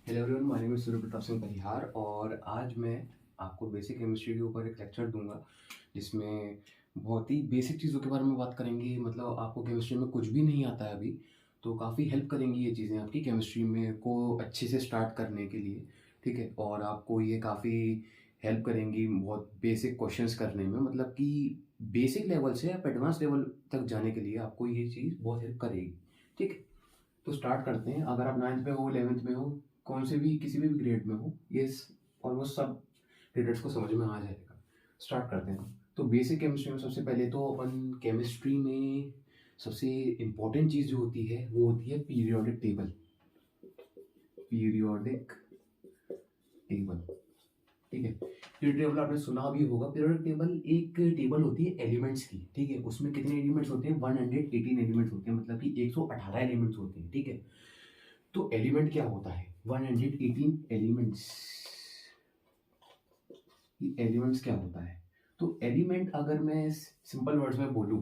Hello everyone, my name is Surya Pratap Singh Parihar और आज मैं आपको बेसिक केमिस्ट्री के ऊपर एक लेक्चर दूंगा जिसमें बहुत ही बेसिक चीज़ों के बारे में बात करेंगे। मतलब आपको केमिस्ट्री में कुछ भी नहीं आता है अभी, तो काफ़ी हेल्प करेंगी ये चीज़ें आपकी केमिस्ट्री में को अच्छे से स्टार्ट करने के लिए। ठीक है, और आपको ये काफ़ी हेल्प करेंगी बहुत बेसिक क्वेश्चंस करने में। मतलब कि बेसिक लेवल से आप एडवांस लेवल तक जाने के लिए आपको ये चीज़ बहुत हेल्प करेगी। ठीक है, तो स्टार्ट करते हैं। अगर आप 9th में हो, 11th में हो, कौन से भी किसी भी ग्रेड में हो, ये ऑलमोस्ट सब ग्रेडर्स को समझ में आ जाएगा। स्टार्ट करते हैं। तो बेसिक केमिस्ट्री में सबसे पहले तो अपन केमिस्ट्री में सबसे इम्पोर्टेंट चीज़ जो होती है वो होती है पीरियोडिक टेबल। पीरियोडिक टेबल, ठीक है। पीरियोडिक टेबल आपने सुना भी होगा। पीरियोडिक टेबल एक टेबल होती है एलिमेंट्स की। ठीक है, उसमें कितने एलिमेंट्स होते हैं? 118 एलिमेंट्स होते हैं, मतलब कि 118 एलिमेंट्स होते हैं। ठीक है, तो एलिमेंट क्या होता है? 118 एलिमेंट्स। ये एलिमेंट्स क्या होता है? तो एलिमेंट अगर मैं सिंपल वर्ड्स में बोलूं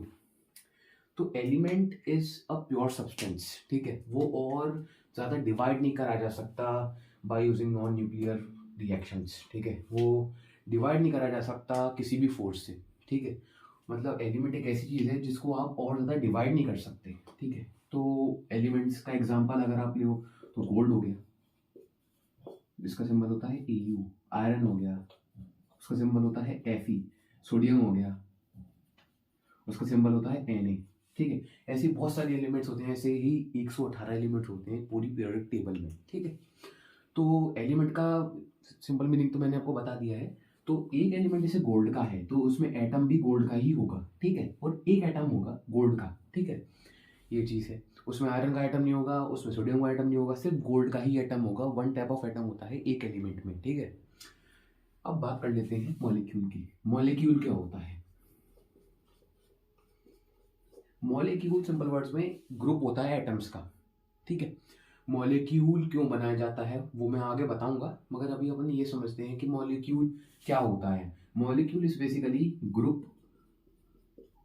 तो element is a pure substance. ठीक है, वो और ज़्यादा डिवाइड नहीं करा जा सकता by using non nuclear reactions. ठीक है, वो डिवाइड नहीं करा जा सकता किसी भी फोर्स से। ठीक है, मतलब एलिमेंट एक ऐसी चीज़ है जिसको आप और ज़्यादा डिवाइड नहीं कर सकते। ठीक है, तो एलिमेंट्स का एग्जांपल अगर आप लो तो गोल्ड हो गया, जिसका सिंबल होता है Au। आयरन हो गया, उसका सिंबल होता है Fe। सोडियम हो गया, उसका सिंबल होता है Na। ठीक है, ऐसे बहुत सारे एलिमेंट्स होते हैं। ऐसे ही 118 एलिमेंट्स होते हैं पूरी पीरियोडिक टेबल में। ठीक है, तो एलिमेंट का सिंपल मीनिंग तो मैंने आपको बता दिया है। तो एक एलिमेंट जैसे गोल्ड का है तो उसमें एटम भी गोल्ड का ही होगा। ठीक है, और एक एटम होगा गोल्ड का। ठीक है, ये चीज़ है। उसमें आयरन का आइटम नहीं होगा, उसमें सोडियम का आइटम नहीं होगा, सिर्फ गोल्ड का ही एटम होगा। वन टाइप ऑफ एटम होता है एक एलिमेंट में। ठीक है, अब बात कर लेते हैं मॉलिक्यूल की। मॉलिक्यूल क्या होता है? मॉलिक्यूल सिंपल वर्ड्स में ग्रुप होता है एटम्स का। ठीक है, मॉलिक्यूल क्यों बनाया जाता है वो मैं आगे बताऊंगा, मगर अभी अपन ये समझते हैं कि मॉलिक्यूल क्या होता है। Molecule is basically group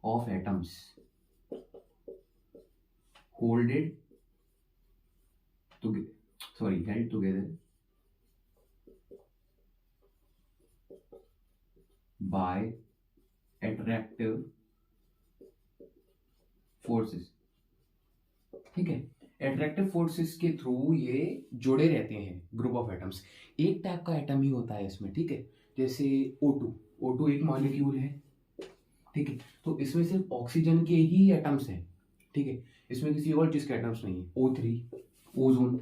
of atoms holded held together by attractive forces। ठीक है, एट्रैक्टिव फोर्सेस के थ्रू ये जुड़े रहते हैं ग्रुप ऑफ एटम्स। एक टाइप का एटम ही होता है इसमें। ठीक है, जैसे O2। O2 एक मॉलिक्यूल है। ठीक है, तो इसमें सिर्फ ऑक्सीजन के ही एटम्स हैं। ठीक है, इसमें किसी और चीज के एटम्स नहीं है। O3 ozone.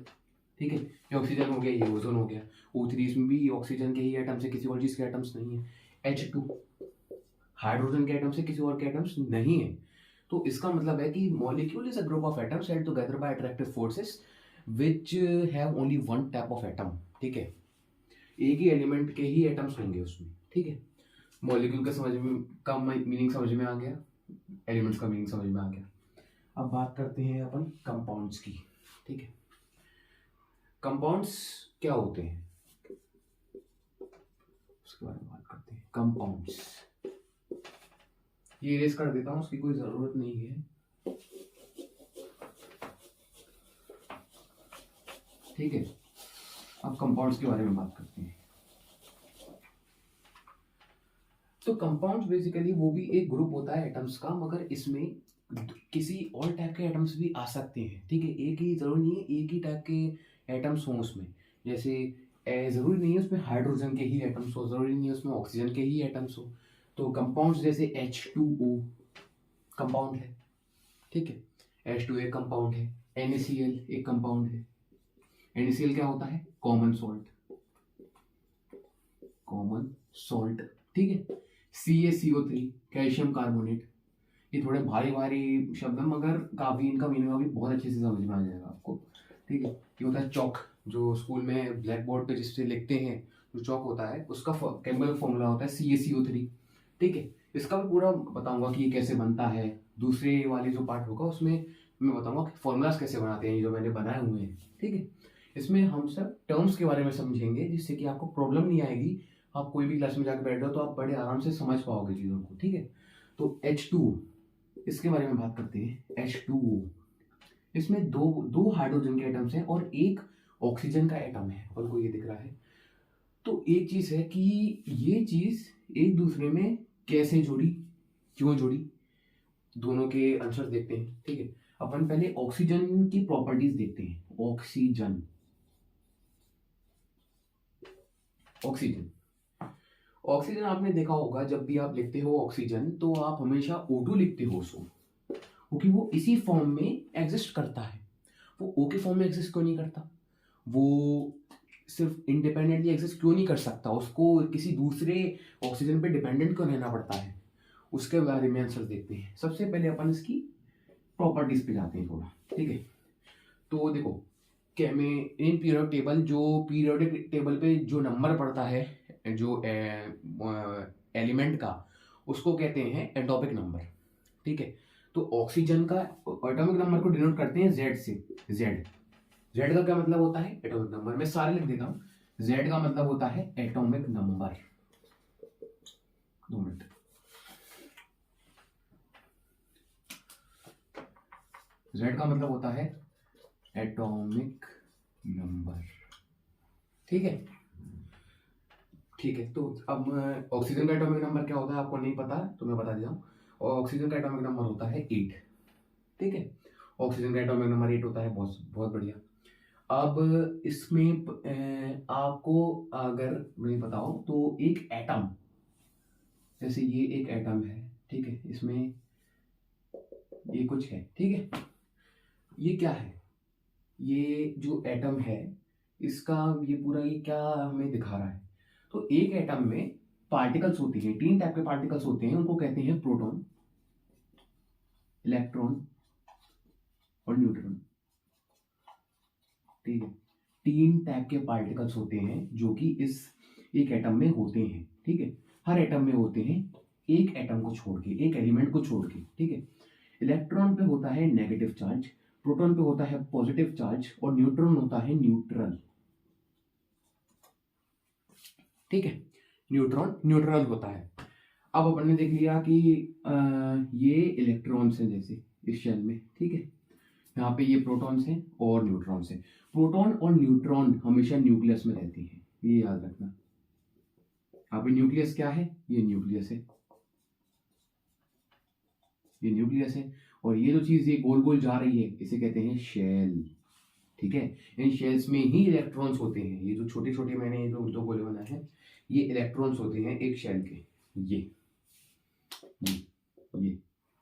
ठीक है, ये ऑक्सीजन हो गया, ये ओजोन हो गया। O3 इसमें भी ऑक्सीजन के ही एटम्स है, किसी और चीज के एटम्स नहीं है। H2 हाइड्रोजन के एटम्स है, किसी और के एटम्स नहीं है। तो इसका मतलब है कि molecule is a group of atoms held together by attractive forces which have only one type of atom. ठीक है, एक ही एलिमेंट के ही एटम्स होंगे उसमें। ठीक है, मॉलिक्यूल का समझ में का मीनिंग समझ में आ गया, एलिमेंट्स का मीनिंग समझ में आ गया। अब बात करते हैं अपन कंपाउंड्स की। ठीक है, कंपाउंड्स क्या होते हैं उसके बारे में बात करते हैं। कंपाउंड्स, ये इरेज कर देता हूं, उसकी कोई जरूरत नहीं है। ठीक है, अब कंपाउंड्स के बारे में बात करते हैं। तो कंपाउंड्स बेसिकली वो भी एक ग्रुप होता है एटम्स का, मगर इसमें किसी और टाइप के एटम्स भी आ सकते हैं। ठीक है, एक ही जरूरी नहीं है एक ही टाइप के एटम्स हों उसमें। जैसे जरूरी नहीं है उसमें हाइड्रोजन के ही एटम्स हो, जरूरी नहीं है उसमें ऑक्सीजन के ही एटम्स हो। तो कंपाउंड्स जैसे H2O कंपाउंड है। ठीक है, H2 एक कंपाउंड है। NaCl एक कंपाउंड है। NaCl क्या होता है? Common salt. कॉमन सॉल्ट, ठीक है। CaCO3 calcium carbonate. ये थोड़े भारी भारी शब्द हैं, मगर काफी इनका मीनिंग अभी बहुत अच्छे से समझ में आ जाएगा आपको। ठीक है, ये होता है चौक, जो स्कूल में ब्लैक बोर्ड पे जिससे लिखते हैं, जो चौक होता है उसका केमिकल फॉर्मूला होता है CaCO3। ठीक है, इसका भी पूरा बताऊंगा कि ये कैसे बनता है। दूसरे वाले जो पार्ट होगा उसमें मैं बताऊंगा कि फॉर्मूलाज कैसे बनाते हैं, ये जो मैंने बनाए हुए हैं। ठीक है, इसमें हम सब टर्म्स के बारे में समझेंगे जिससे कि आपको प्रॉब्लम नहीं आएगी। आप कोई भी क्लास में जाकर बैठ जाओ तो आप बड़े आराम से समझ पाओगे चीज़ों को। ठीक है, तो H2, इसके बारे में बात करते हैं। H2O, इसमें दो दो हाइड्रोजन के एटम्स हैं और एक ऑक्सीजन का एटम है, अपन को ये दिख रहा है। तो एक चीज है कि ये चीज एक दूसरे में कैसे जुड़ी, क्यों जुड़ी, दोनों के आंसर देखते हैं। ठीक है, अपन पहले ऑक्सीजन की प्रॉपर्टीज देखते हैं। ऑक्सीजन ऑक्सीजन ऑक्सीजन आपने देखा होगा, जब भी आप लिखते हो ऑक्सीजन तो आप हमेशा O2 लिखते हो उसको, क्योंकि वो इसी फॉर्म में एग्जिस्ट करता है। वो O के फॉर्म में एग्जिस्ट क्यों नहीं करता, वो सिर्फ इंडिपेंडेंटली एग्जिस्ट क्यों नहीं कर सकता, उसको किसी दूसरे ऑक्सीजन पे डिपेंडेंट क्यों रहना पड़ता है, उसके बारे में आंसर देखते हैं। सबसे पहले अपन इसकी प्रॉपर्टीज पे जाते हैं थोड़ा। ठीक है, तो देखो इन पीरियोडिक टेबल, जो पीरियोडिक टेबल पे जो नंबर पड़ता है जो एलिमेंट का, उसको कहते हैं एटॉमिक नंबर। ठीक है, तो ऑक्सीजन का एटॉमिक नंबर को डिनोट करते हैं जेड से। जेड जेड का क्या मतलब होता है, एटॉमिक नंबर। मैं सारे लिख देता हूं। जेड का मतलब होता है एटॉमिक नंबर। 2 मिनट। जेड का मतलब होता है एटॉमिक नंबर। ठीक है, ठीक है। तो अब ऑक्सीजन का एटॉमिक नंबर क्या होता है आपको नहीं पता तो मैं बता देता हूँ। और ऑक्सीजन का एटॉमिक नंबर होता है 8। ठीक है, ऑक्सीजन का एटॉमिक नंबर 8 होता है। बहुत बहुत बढ़िया। अब इसमें आपको अगर नहीं पता हो तो एक एटम, जैसे ये एक एटम है, ठीक है, इसमें ये कुछ है, ठीक है, ये क्या है, ये जो एटम है इसका ये पूरा ये क्या हमें दिखा रहा है। तो एक एटम में पार्टिकल्स होती हैं, 3 टाइप के पार्टिकल्स होते हैं, उनको कहते हैं प्रोटॉन, इलेक्ट्रॉन और न्यूट्रॉन। ठीक है, 3 टाइप के पार्टिकल्स होते हैं जो कि इस एक एटम में होते हैं। ठीक है, हर एटम में होते हैं, एक एटम को छोड़ के, एक एलिमेंट को छोड़ के। ठीक है, इलेक्ट्रॉन पे होता है नेगेटिव चार्ज, प्रोटॉन पे होता है पॉजिटिव चार्ज और न्यूट्रॉन होता है न्यूट्रल। ठीक है, न्यूट्रॉन न्यूट्रल होता है। अब अपन ने देख लिया कि ये इलेक्ट्रॉन्स हैं जैसे इस शेल में। ठीक है, यहाँ पे ये प्रोटॉन्स हैं और न्यूट्रॉन्स हैं। प्रोटॉन और न्यूट्रॉन हमेशा न्यूक्लियस में रहती है, ये याद रखना। यहाँ पे न्यूक्लियस क्या है, ये न्यूक्लियस है, ये न्यूक्लियस है। और ये जो चीज ये गोल गोल जा रही है इसे कहते हैं शेल। ठीक है, इन शेल्स में ही इलेक्ट्रॉन्स होते हैं। ये जो छोटे छोटे मैंने ये जो गोले बनाए हैं ये इलेक्ट्रॉन्स होते हैं एक शेल के। ये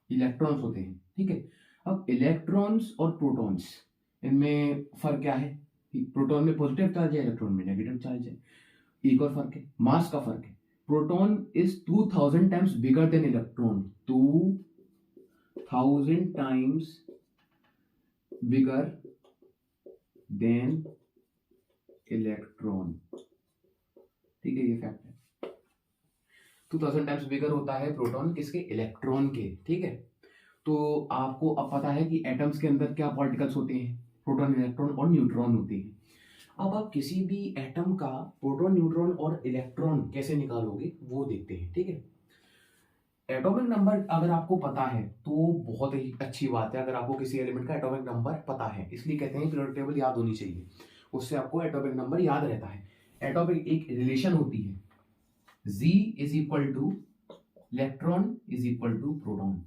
इलेक्ट्रॉन्स होते हैं। ठीक है, अब इलेक्ट्रॉन्स और प्रोटॉन्स, इनमें फर्क क्या है। प्रोटॉन में पॉजिटिव चार्ज है, इलेक्ट्रॉन में नेगेटिव चार्ज है। एक और फर्क है, मास का फर्क है। Proton is 2000 times bigger than electron, 2000 times bigger than electron. ठीक है, ये फैक्ट है। 2000 टाइम्स बिगर होता है प्रोटॉन किसके, इलेक्ट्रॉन के। ठीक है, तो आपको अब पता है कि एटम्स के अंदर क्या पार्टिकल्स होते हैं, प्रोटॉन, इलेक्ट्रॉन और न्यूट्रॉन होते हैं। अब आप किसी भी एटम का प्रोटॉन, न्यूट्रॉन और इलेक्ट्रॉन कैसे निकालोगे वो देखते हैं। ठीक है, एटॉमिक नंबर अगर आपको पता है तो बहुत ही अच्छी बात है। अगर आपको किसी एलिमेंट का एटॉमिक नंबर पता है, इसलिए कहते हैं पीरियोडिक टेबल याद होनी चाहिए, उससे आपको एटॉमिक नंबर याद रहता है। एटॉमिक एक रिलेशन होती है, Z is equal to electron is equal to proton.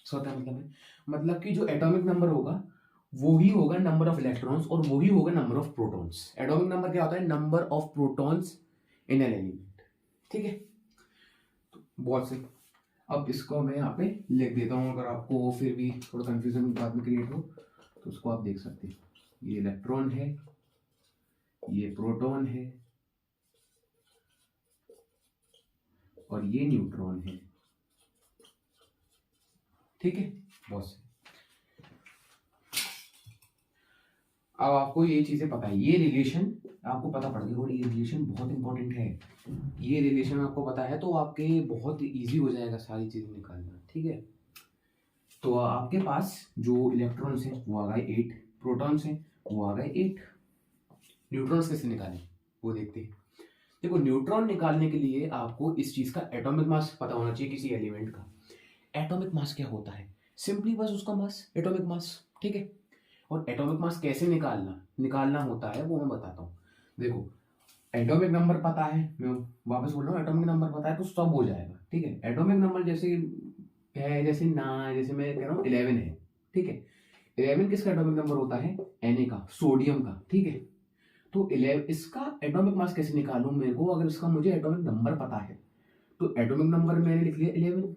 सोता मतलब है, मतलब कि जो एटॉमिक नंबर होगा वो ही होगा नंबर ऑफ इलेक्ट्रॉन्स और वो ही होगा number of protons. Atomic number क्या होता है, number of protons in an element. ठीक है, तो बहुत सही। अब इसको मैं यहाँ पे लिख देता हूँ, अगर आपको फिर भी थोड़ा कंफ्यूजन बाद में क्रिएट हो तो उसको आप देख सकते हैं। ये इलेक्ट्रॉन है, ये प्रोटॉन है और ये न्यूट्रॉन है। ठीक है, बहुत सही। अब आपको ये चीजें पता है, ये रिलेशन आपको पता पड़ गई और ये रिलेशन बहुत इंपॉर्टेंट है। ये रिलेशन आपको पता है तो आपके बहुत इजी हो जाएगा सारी चीजें निकालना। ठीक है, तो आपके पास जो इलेक्ट्रॉन्स हैं वो आ गए 8, प्रोटॉन्स हैं वो आ गए 8। न्यूट्रॉन्स कैसे निकालें वो देखते हैं। देखो, न्यूट्रॉन निकालने के लिए आपको इस चीज का एटॉमिक मास पता होना चाहिए किसी एलिमेंट का। एटॉमिक मास क्या होता है, सिंपली बस उसका मास, एटॉमिक मास। ठीक है, और एटॉमिक मास कैसे निकालना होता है वो मैं बताता हूँ। देखो, एटॉमिक नंबर पता है, मैं वापस बोल रहा हूँ, एटॉमिक नंबर पता है तो सब हो जाएगा, ठीक है। एटॉमिक नंबर जैसे है, जैसे मैं कह रहा हूँ 11 है, ठीक है। 11 किसका एटॉमिक नंबर होता है? Na का, सोडियम का, ठीक है। तो 11 इसका एटॉमिक मास कैसे निकालूं मेरे को, अगर इसका मुझे एटॉमिक नंबर पता है तो एटॉमिक नंबर मैंने लिख लिया 11।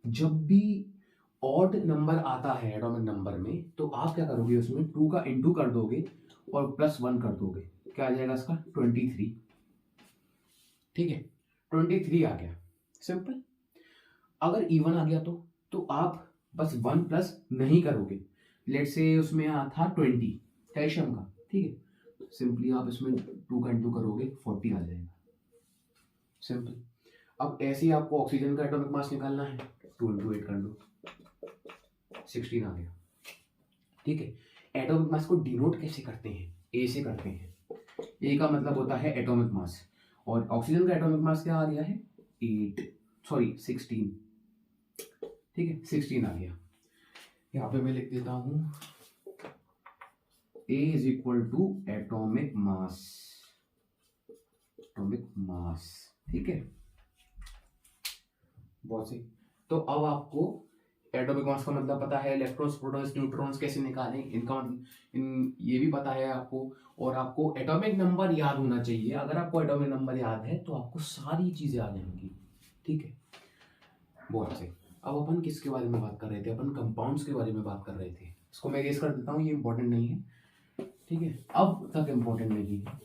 जब भी ऑड नंबर आता है एटॉमिक नंबर में तो आप क्या करोगे, उसमें 2 का इंटू कर दोगे और +1 कर दोगे, क्या आ जाएगा इसका 23, ठीक है। 23 आ गया, सिंपल। अगर इवन आ गया तो आप बस 1 प्लस नहीं करोगे, लेट से उसमें था 20 कैल्शियम का, ठीक है। सिंपली आप इसमें 2 का इंटू करोगे 40 आ जाएगा, सिंपल। अब ऐसे ही आपको ऑक्सीजन का एटॉमिक मास निकालना है, 2 इंटू 8 कर दो, 16 आ गया, ठीक है। एटॉमिक मास को डिनोट कैसे करते हैं? ए से करते हैं। ए का मतलब होता है एटॉमिक मास, और ऑक्सीजन का एटॉमिक मास क्या आ गया है? 16, ठीक है, 16 आ गया। यहाँ पे मैं लिख देता हूं A is equal to atomic mass, ठीक है, बहुत सही। तो अब आपको एटॉमिक मास का मतलब पता है, इलेक्ट्रॉन्स, प्रोटॉन्स, न्यूट्रॉन्स कैसे निकालें इनका मतलब ये भी पता है आपको, और आपको एटॉमिक नंबर याद होना चाहिए। अगर आपको एटॉमिक नंबर याद है तो आपको सारी चीजें आ जाएंगी, ठीक है, बहुत सही। अब अपन किसके बारे में बात कर रहे थे? अपन कंपाउंड्स के बारे में बात कर रहे थे। इसको मैं गेस कर देता हूँ, ये इंपॉर्टेंट नहीं है, ठीक है, अब तक इंपॉर्टेंट नहीं है।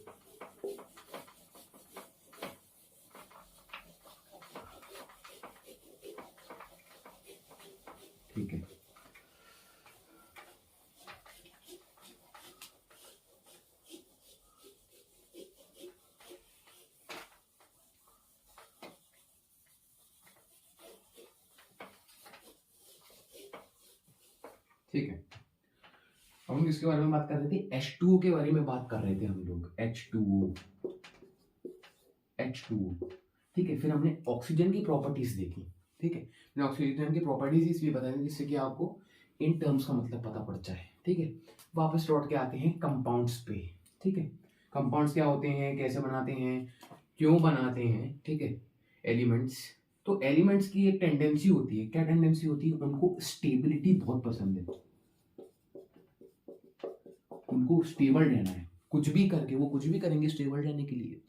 ठीक है, ठीक है। अब हम किसके बारे में बात कर रहे थे? H2O के बारे में बात कर रहे थे हम लोग, H2O, ठीक है। फिर हमने ऑक्सीजन की प्रॉपर्टीज देखी, ठीक है। मैंने ऑक्सीजन की प्रॉपर्टीज इसलिए बताई जिससे कि आपको इन टर्म्स का मतलब पता पड़ जाए, ठीक है। वापस लौट के आते हैं कंपाउंड्स पे, ठीक है। कंपाउंड्स क्या होते हैं, कैसे बनाते हैं, क्यों बनाते हैं, ठीक है। एलिमेंट्स, तो एलिमेंट्स की एक टेंडेंसी होती है, क्या टेंडेंसी होती है? उनको स्टेबिलिटी बहुत पसंद है, उनको स्टेबल रहना है, कुछ भी करके वो कुछ भी करेंगे स्टेबल रहने के लिए।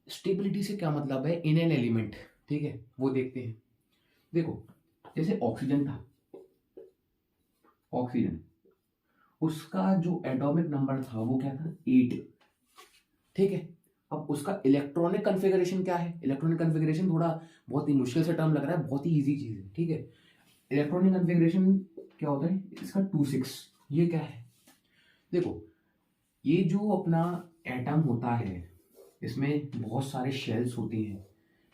स्टेबिलिटी से क्या मतलब है? इन एन एलिमेंट, ठीक है, वो देखते हैं। देखो, जैसे ऑक्सीजन था, ऑक्सीजन, उसका जो एटॉमिक नंबर था वो क्या था? 8, ठीक है। अब उसका इलेक्ट्रॉनिक कन्फिगरेशन क्या है? इलेक्ट्रॉनिक कन्फिगरेशन थोड़ा बहुत ही मुश्किल से टर्म लग रहा है, बहुत ही इजी चीज है, ठीक है। इलेक्ट्रॉनिक कन्फिगरेशन क्या होता है इसका? 2 6। ये क्या है? देखो, ये जो अपना एटम होता है इसमें बहुत सारे शेल्स होते हैं,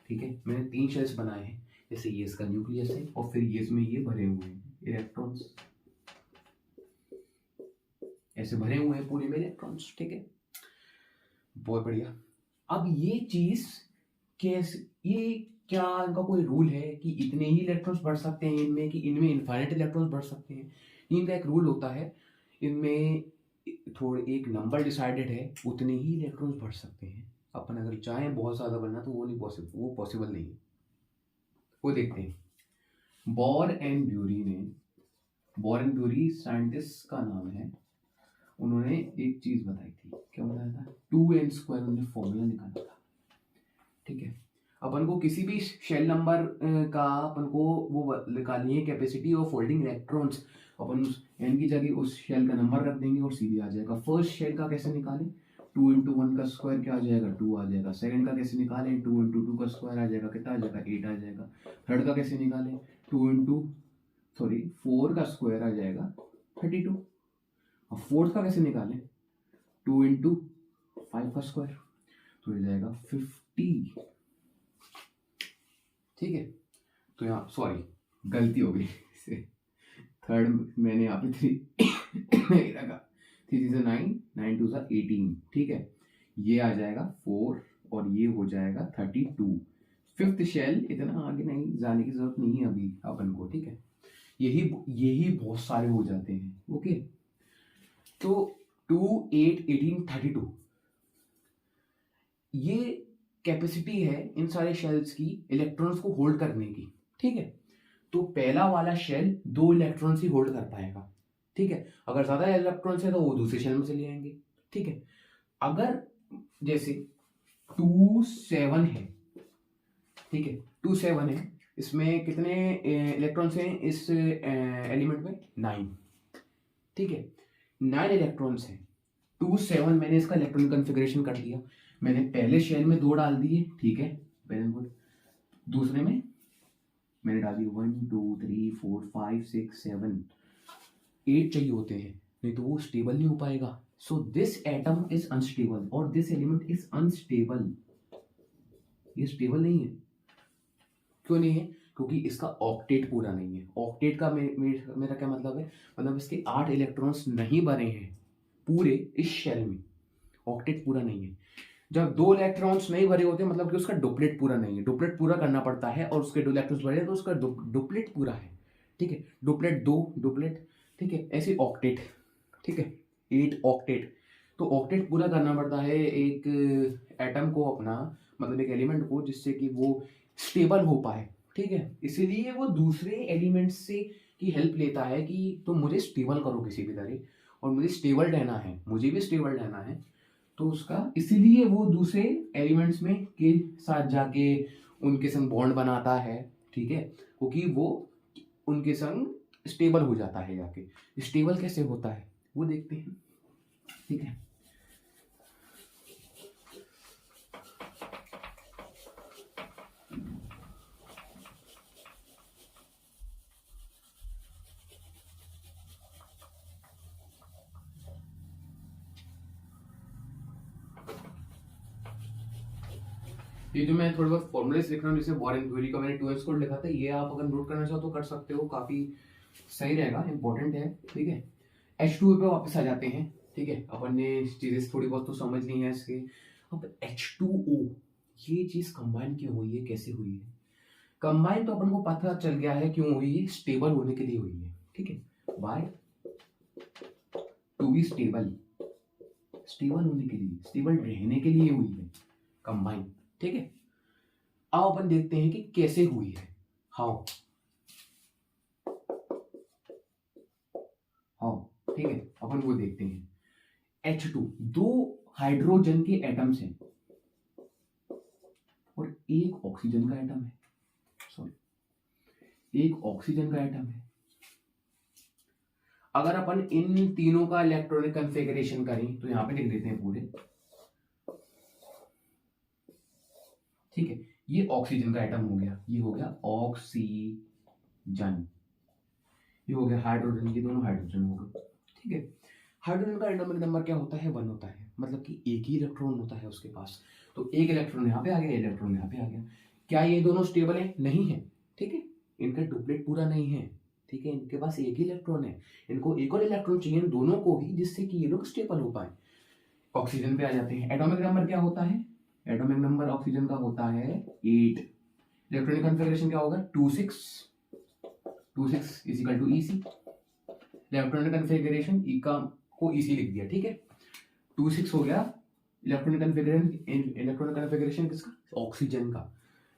ठीक है। मैंने 3 शेल्स बनाए हैं, जैसे ये इसका न्यूक्लियस है और फिर ये इसमें ये भरे हुए हैं इलेक्ट्रॉन्स, ऐसे भरे हुए हैं पूरे में इलेक्ट्रॉन्स, ठीक है, बहुत बढ़िया। अब ये चीज कैसे, ये क्या इनका कोई रूल है कि इतने ही इलेक्ट्रॉन्स बढ़ सकते हैं इनमें, कि इनमें इनफाइनाइट इलेक्ट्रॉन्स बढ़ सकते हैं? इनका एक रूल होता है, इनमें थोड़े एक नंबर डिसाइडेड है, उतने ही इलेक्ट्रॉन्स बढ़ सकते हैं। अपन अगर चाहें बहुत ज्यादा बढ़ना तो वो नहीं पॉसिबल, वो पॉसिबल नहीं है। वो देखते हैं। बोर एंड ब्यूरी साइंटिस्ट का नाम है, उन्होंने एक चीज बताई थी, क्या बताया था? 2n², उन्होंने फॉर्मूला निकाला था, ठीक है। अपन को किसी भी शेल नंबर का अपन को वो निकालनी है कैपेसिटी ऑफ होल्डिंग इलेक्ट्रॉन्स। अपन उस n की जगह उस शेल का नंबर रख देंगे और सीधे आ जाएगा। फर्स्ट शेल का कैसे निकालें? 2 × 1 का स्क्वायर क्या आ जाएगा? 2 आ जाएगा। सेकंड का कैसे निकालें? 2 × 2 का स्क्वायर आ जाएगा, कितना आ जाएगा? 8 आ जाएगा। थर्ड का कैसे निकालें? 4 का स्क्वायर आ जाएगा 32। और फोर्थ का कैसे निकालें? 2 × 5 का स्क्वायर, तो हो जाएगा 50, ठीक है। तो यहाँ सॉरी गलती हो गई, थर्ड मैंने यहाँ पे 3 नहीं रखा। 3 × 9, 9 × 2 = 18, ठीक है। ये आ जाएगा 4 और ये हो जाएगा 32। फिफ्थ शेल, इतना आगे नहीं जाने की जरूरत नहीं है अभी अपन को, ठीक है। यही बहुत सारे हो जाते हैं, ओके। तो 2 8 18 32 ये कैपेसिटी है इन सारे शेल्स की इलेक्ट्रॉन्स को होल्ड करने की, ठीक है। तो पहला वाला शेल 2 इलेक्ट्रॉन्स ही होल्ड कर पाएगा, ठीक है। अगर ज्यादा इलेक्ट्रॉन्स है तो वो दूसरे शेल में चले जाएंगे, ठीक है। अगर जैसे 2 7 है, ठीक है, 2 7 है, इसमें कितने इलेक्ट्रॉन्स हैं इस एलिमेंट में? 9, ठीक है, 9 इलेक्ट्रॉन्स हैं। 2 7 मैंने इसका इलेक्ट्रॉनिक कॉन्फ़िगरेशन कर दिया। मैंने पहले शेल में 2 डाल दिए, ठीक है, वेरी गुड। दूसरे में मैंने डाल दी 1 2 3 4 5 6 7 8 चाहिए होते हैं, नहीं तो वो स्टेबल नहीं हो पाएगा। So this atom is unstable और दिस एलिमेंट इज अनस्टेबल। ये स्टेबल नहीं है। क्यों नहीं है? क्योंकि इसका ऑक्टेट पूरा नहीं है। ऑक्टेट का मेरा क्या मतलब है? मतलब इसके 8 इलेक्ट्रॉन्स नहीं बने हैं पूरे इस शेल में, ऑक्टेट पूरा नहीं है। जब 2 इलेक्ट्रॉन्स नहीं भरे होते मतलब कि उसका डुप्लेट पूरा नहीं है। डुप्लेट पूरा करना पड़ता है और उसके 2 इलेक्ट्रॉन्स भरे तो उसका डुप्लेट पूरा है, ठीक है। डुप्लेट 2 डुप्लेट, ठीक है, ऐसे ऑक्टेट, ठीक है, 8 ऑक्टेट। तो ऑक्टेट पूरा करना पड़ता है एक एटम को अपना, मतलब एक एलिमेंट को, जिससे कि वो स्टेबल हो पाए, ठीक है। इसीलिए वो दूसरे एलिमेंट्स से की हेल्प लेता है कि तुम मुझे स्टेबल करो किसी भी तरह, और मुझे स्टेबल रहना है, मुझे भी स्टेबल रहना है। तो उसका इसीलिए वो दूसरे एलिमेंट्स में के साथ जाके उनके संग बॉन्ड बनाता है, ठीक है, क्योंकि वो उनके संग स्टेबल हो जाता है। जाके स्टेबल कैसे होता है वो देखते हैं, ठीक है। ये जो मैं थोड़ा बहुत फॉर्मुलेस लिख रहा हूँ, जैसे बोरेन थ्योरी का मैंने 2s कोड लिखा था, ये आप अगर नोट करना चाहो तो कर सकते हो, काफी सही रहेगा, इंपॉर्टेंट है, ठीक है। H2O पे वापस आ जाते हैं, ठीक है। अपन ने चीजें थोड़ी बहुत तो समझ ली है इसके। अब H2O ये चीज कंबाइन क्यों हुई है, कैसे हुई है? कंबाइन तो अपन को पता चल गया है क्यों हुई है, स्टेबल होने के लिए हुई है, ठीक है। By to be stable, stable होने के लिए, स्टेबल रहने के लिए हुई है कंबाइन, ठीक है। अब अपन देखते हैं कि कैसे हुई है, हाउ हाउ, ठीक है। अपन वो देखते हैं। H2 2 हाइड्रोजन के एटम्स हैं और एक ऑक्सीजन का एटम है, सॉरी, एक ऑक्सीजन का एटम है। अगर अपन इन तीनों का इलेक्ट्रॉनिक कॉन्फ़िगरेशन करें तो यहां पे लिख देते हैं पूरे, ठीक है। ये ऑक्सीजन का एटम हो गया, ये हो गया ऑक्सीजन, ये हो गया हाइड्रोजन, ये दोनों हाइड्रोजन हो गए, ठीक है। हाइड्रोजन का एटॉमिक नंबर क्या होता है? 1 होता है, मतलब कि एक ही इलेक्ट्रॉन होता है उसके पास। तो एक इलेक्ट्रॉन यहाँ पे आ गया, इलेक्ट्रॉन यहाँ पे आ गया। क्या ये दोनों स्टेबल है? नहीं है, ठीक है। इनका डुप्लेट पूरा नहीं है, ठीक है। इनके पास एक ही इलेक्ट्रॉन है, इनको एक और इलेक्ट्रॉन चाहिए दोनों को ही, जिससे कि ये लोग स्टेबल हो पाए। ऑक्सीजन पे आ जाते हैं। एटॉमिक नंबर क्या होता है? एटॉमिक नंबर ऑक्सीजन का होता है 8। इलेक्ट्रॉनिक कॉन्फ़िगरेशन क्या होगा? 2 6 2 6 is equal to EC। Electronic configuration E का को EC लिख दिया, ठीक है। 2 6 हो गया इलेक्ट्रॉनिक कॉन्फ़िगरेशन किसका? ऑक्सीजन का,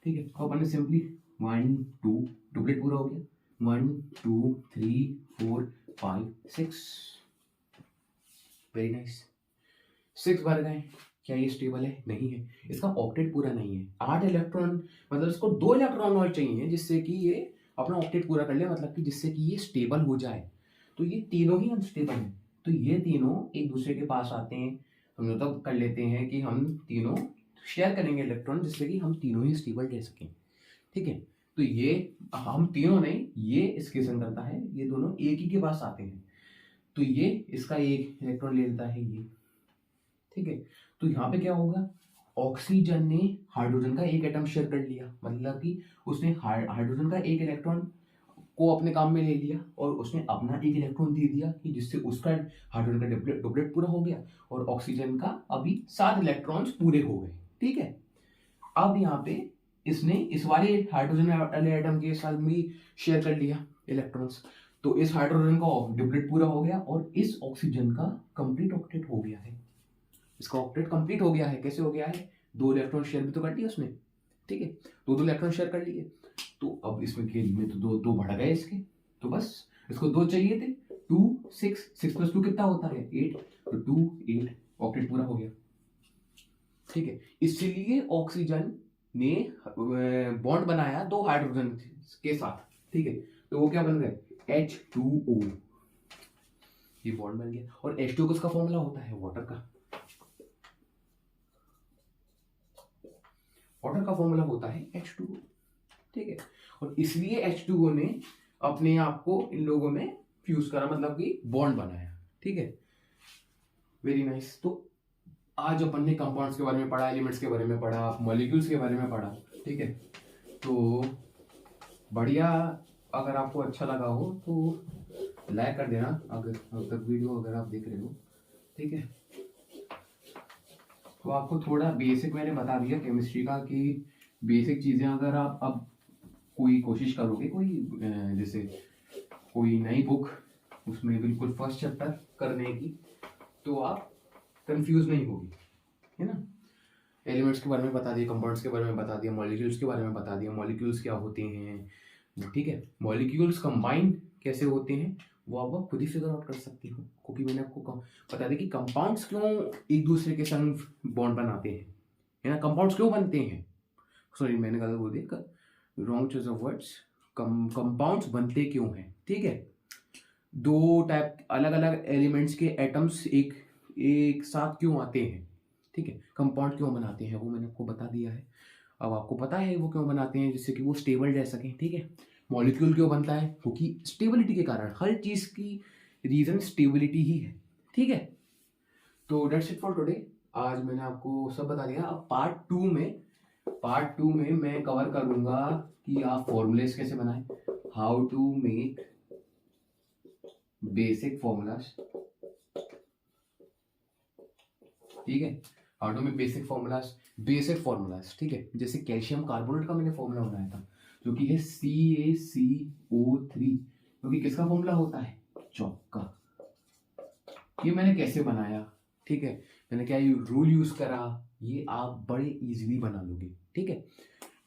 ठीक है। अब अपन ने सिंपली 1 2 डुप्लेट पूरा हो गया, 1 2 3 4 5 6, वेरी नाइस। 6 भर गए। क्या ये स्टेबल है? नहीं है, इसका ऑक्टेट पूरा नहीं है। 8 इलेक्ट्रॉन, मतलब इसको 2 इलेक्ट्रॉन और चाहिए जिससे कि ये अपना ऑक्टेट पूरा कर ले, मतलब कि जिससे कि ये स्टेबल हो जाए। तो ये तीनों ही अनस्टेबल हैं, तो ये तीनों एक दूसरे के पास आते हैं। हम लोग तब कर लेते हैं कि हम तीनों शेयर करेंगे इलेक्ट्रॉन, जिससे कि हम तीनों ही स्टेबल रह सकें, ठीक है। तो ये हम तीनों नहीं, ये इसके संग करता है, ये दोनों एक ही के पास आते हैं, तो ये इसका एक इलेक्ट्रॉन ले लेता है ये, ठीक है। तो यहाँ पे क्या होगा? ऑक्सीजन ने हाइड्रोजन का एक एटम शेयर कर लिया, मतलब कि उसने हाइड्रोजन का एक इलेक्ट्रॉन को अपने काम में ले लिया और उसने अपना एक इलेक्ट्रॉन दे दिया, कि जिससे उसका हाइड्रोजन का डुप्लेट पूरा हो गया और ऑक्सीजन का अभी 7 इलेक्ट्रॉन्स पूरे हो गए, ठीक है। अब यहाँ पे इसने इस वाले हाइड्रोजन वाले एटम के साथ भी शेयर कर लिया इलेक्ट्रॉन्स, तो इस हाइड्रोजन का डिप्लेट पूरा हो गया और इस ऑक्सीजन का कंप्लीट ऑक्टेट हो गया है। इसका ऑक्टेट कंप्लीट हो गया है। कैसे हो गया है? 2 इलेक्ट्रॉन शेयर भी तो कर लिए उसने, ठीक है, 2 इलेक्ट्रॉन शेयर कर लिए। तो अब इसमें के में तो 2 बढ़ गए इसके, तो बस इसको 2 चाहिए थे। 2 6 6 + 2 कितना होता है? 8। तो 2 8 ऑक्टेट पूरा हो गया, ठीक है। इसलिए ऑक्सीजन ने बॉन्ड बनाया 2 हाइड्रोजन के साथ, ठीक है। तो वो क्या बन गए? H2O। ये बॉन्ड बन गया। और H2O किसका फॉर्मूला होता है? वाटर का। वाटर का फॉर्मूला होता है H2O, ठीक है। और इसलिए H2O ने अपने आप को इन लोगों में फ्यूज करा, मतलब कि बॉन्ड बनाया, ठीक है। Very nice. तो आज अपन ने कंपाउंड्स के बारे में पढ़ा, एलिमेंट्स के बारे में पढ़ा, मॉलिक्यूल्स के बारे में पढ़ा, ठीक है। तो बढ़िया। अगर आपको अच्छा लगा हो तो लाइक कर देना, अगर अब तक वीडियो अगर आप देख रहे हो, ठीक है। तो आपको थोड़ा बेसिक मैंने बता दिया केमिस्ट्री का, कि बेसिक चीज़ें अगर आप अब कोई कोशिश करोगे, कोई जैसे कोई नई बुक उसमें बिल्कुल फर्स्ट चैप्टर करने की, तो आप कंफ्यूज नहीं होगी, है ना। एलिमेंट्स के बारे में बता दिया, कंपाउंड्स के बारे में बता दिया, मॉलिक्यूल्स के बारे में बता दिया, मॉलिक्यूल्स क्या होते हैं, ठीक है। मॉलिक्यूल्स कंबाइन कैसे होते हैं वो आप खुद ही फिगर आउट कर सकती हो, क्योंकि मैंने आपको बता दिया कि कंपाउंड्स क्यों एक दूसरे के संग बॉन्ड बनाते हैं, है ना। कंपाउंड्स क्यों बनते हैं, सॉरी मैंने गलत बोल दिया, wrong choice of words. Compounds बनते क्यों हैं, ठीक है। 2 टाइप अलग अलग एलिमेंट्स के एटम्स एक साथ क्यों आते हैं, ठीक है। कंपाउंड क्यों बनाते हैं वो मैंने आपको बता दिया है। अब आपको पता है वो क्यों बनाते हैं, जिससे कि वो स्टेबल रह सकें, ठीक है। मॉलिक्यूल क्यों बनता है? क्योंकि स्टेबिलिटी के कारण, हर चीज की रीजन स्टेबिलिटी ही है, ठीक है। तो डेट्स इट फॉर टुडे। आज मैंने आपको सब बता दिया। अब पार्ट टू में मैं कवर करूंगा कि आप फॉर्मूलेस कैसे बनाएं, how to make basic formulas, ठीक है। How to make basic formulas, ठीक है। जैसे कैल्शियम कार्बोनेट का मैंने फॉर्मूला बनाया था, जो कि है CaCO3, जो कि किसका फॉर्मूला होता है? चॉक का। ये मैंने कैसे बनाया, ठीक है, मैंने क्या रूल यूज करा, ये आप बड़े इजीली बना लोगे, ठीक है।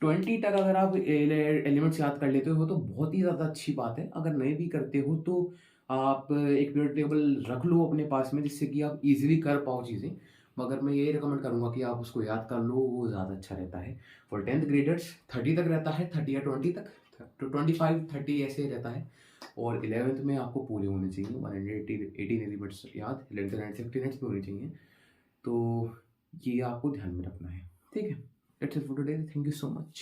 20 तक अगर आप एलिमेंट्स याद कर लेते हो तो बहुत ही ज़्यादा अच्छी बात है। अगर नहीं भी करते हो तो आप एक पीरियड टेबल रख लो अपने पास में, जिससे कि आप इजीली कर पाओ चीज़ें। मगर मैं ये रिकमेंड करूँगा कि आप उसको याद कर लो, वो ज़्यादा अच्छा रहता है। फॉर 10th ग्रेडर्स 30 तक रहता है, 30 या 20 तक, तो 25 30 ऐसे रहता है। और 11th में आपको पूरे होने चाहिए 118 एलिमेंट्स याद, 11th 59 भी होने चाहिए। तो ये आपको ध्यान में रखना है, ठीक है। That's it for today. Thank you so much.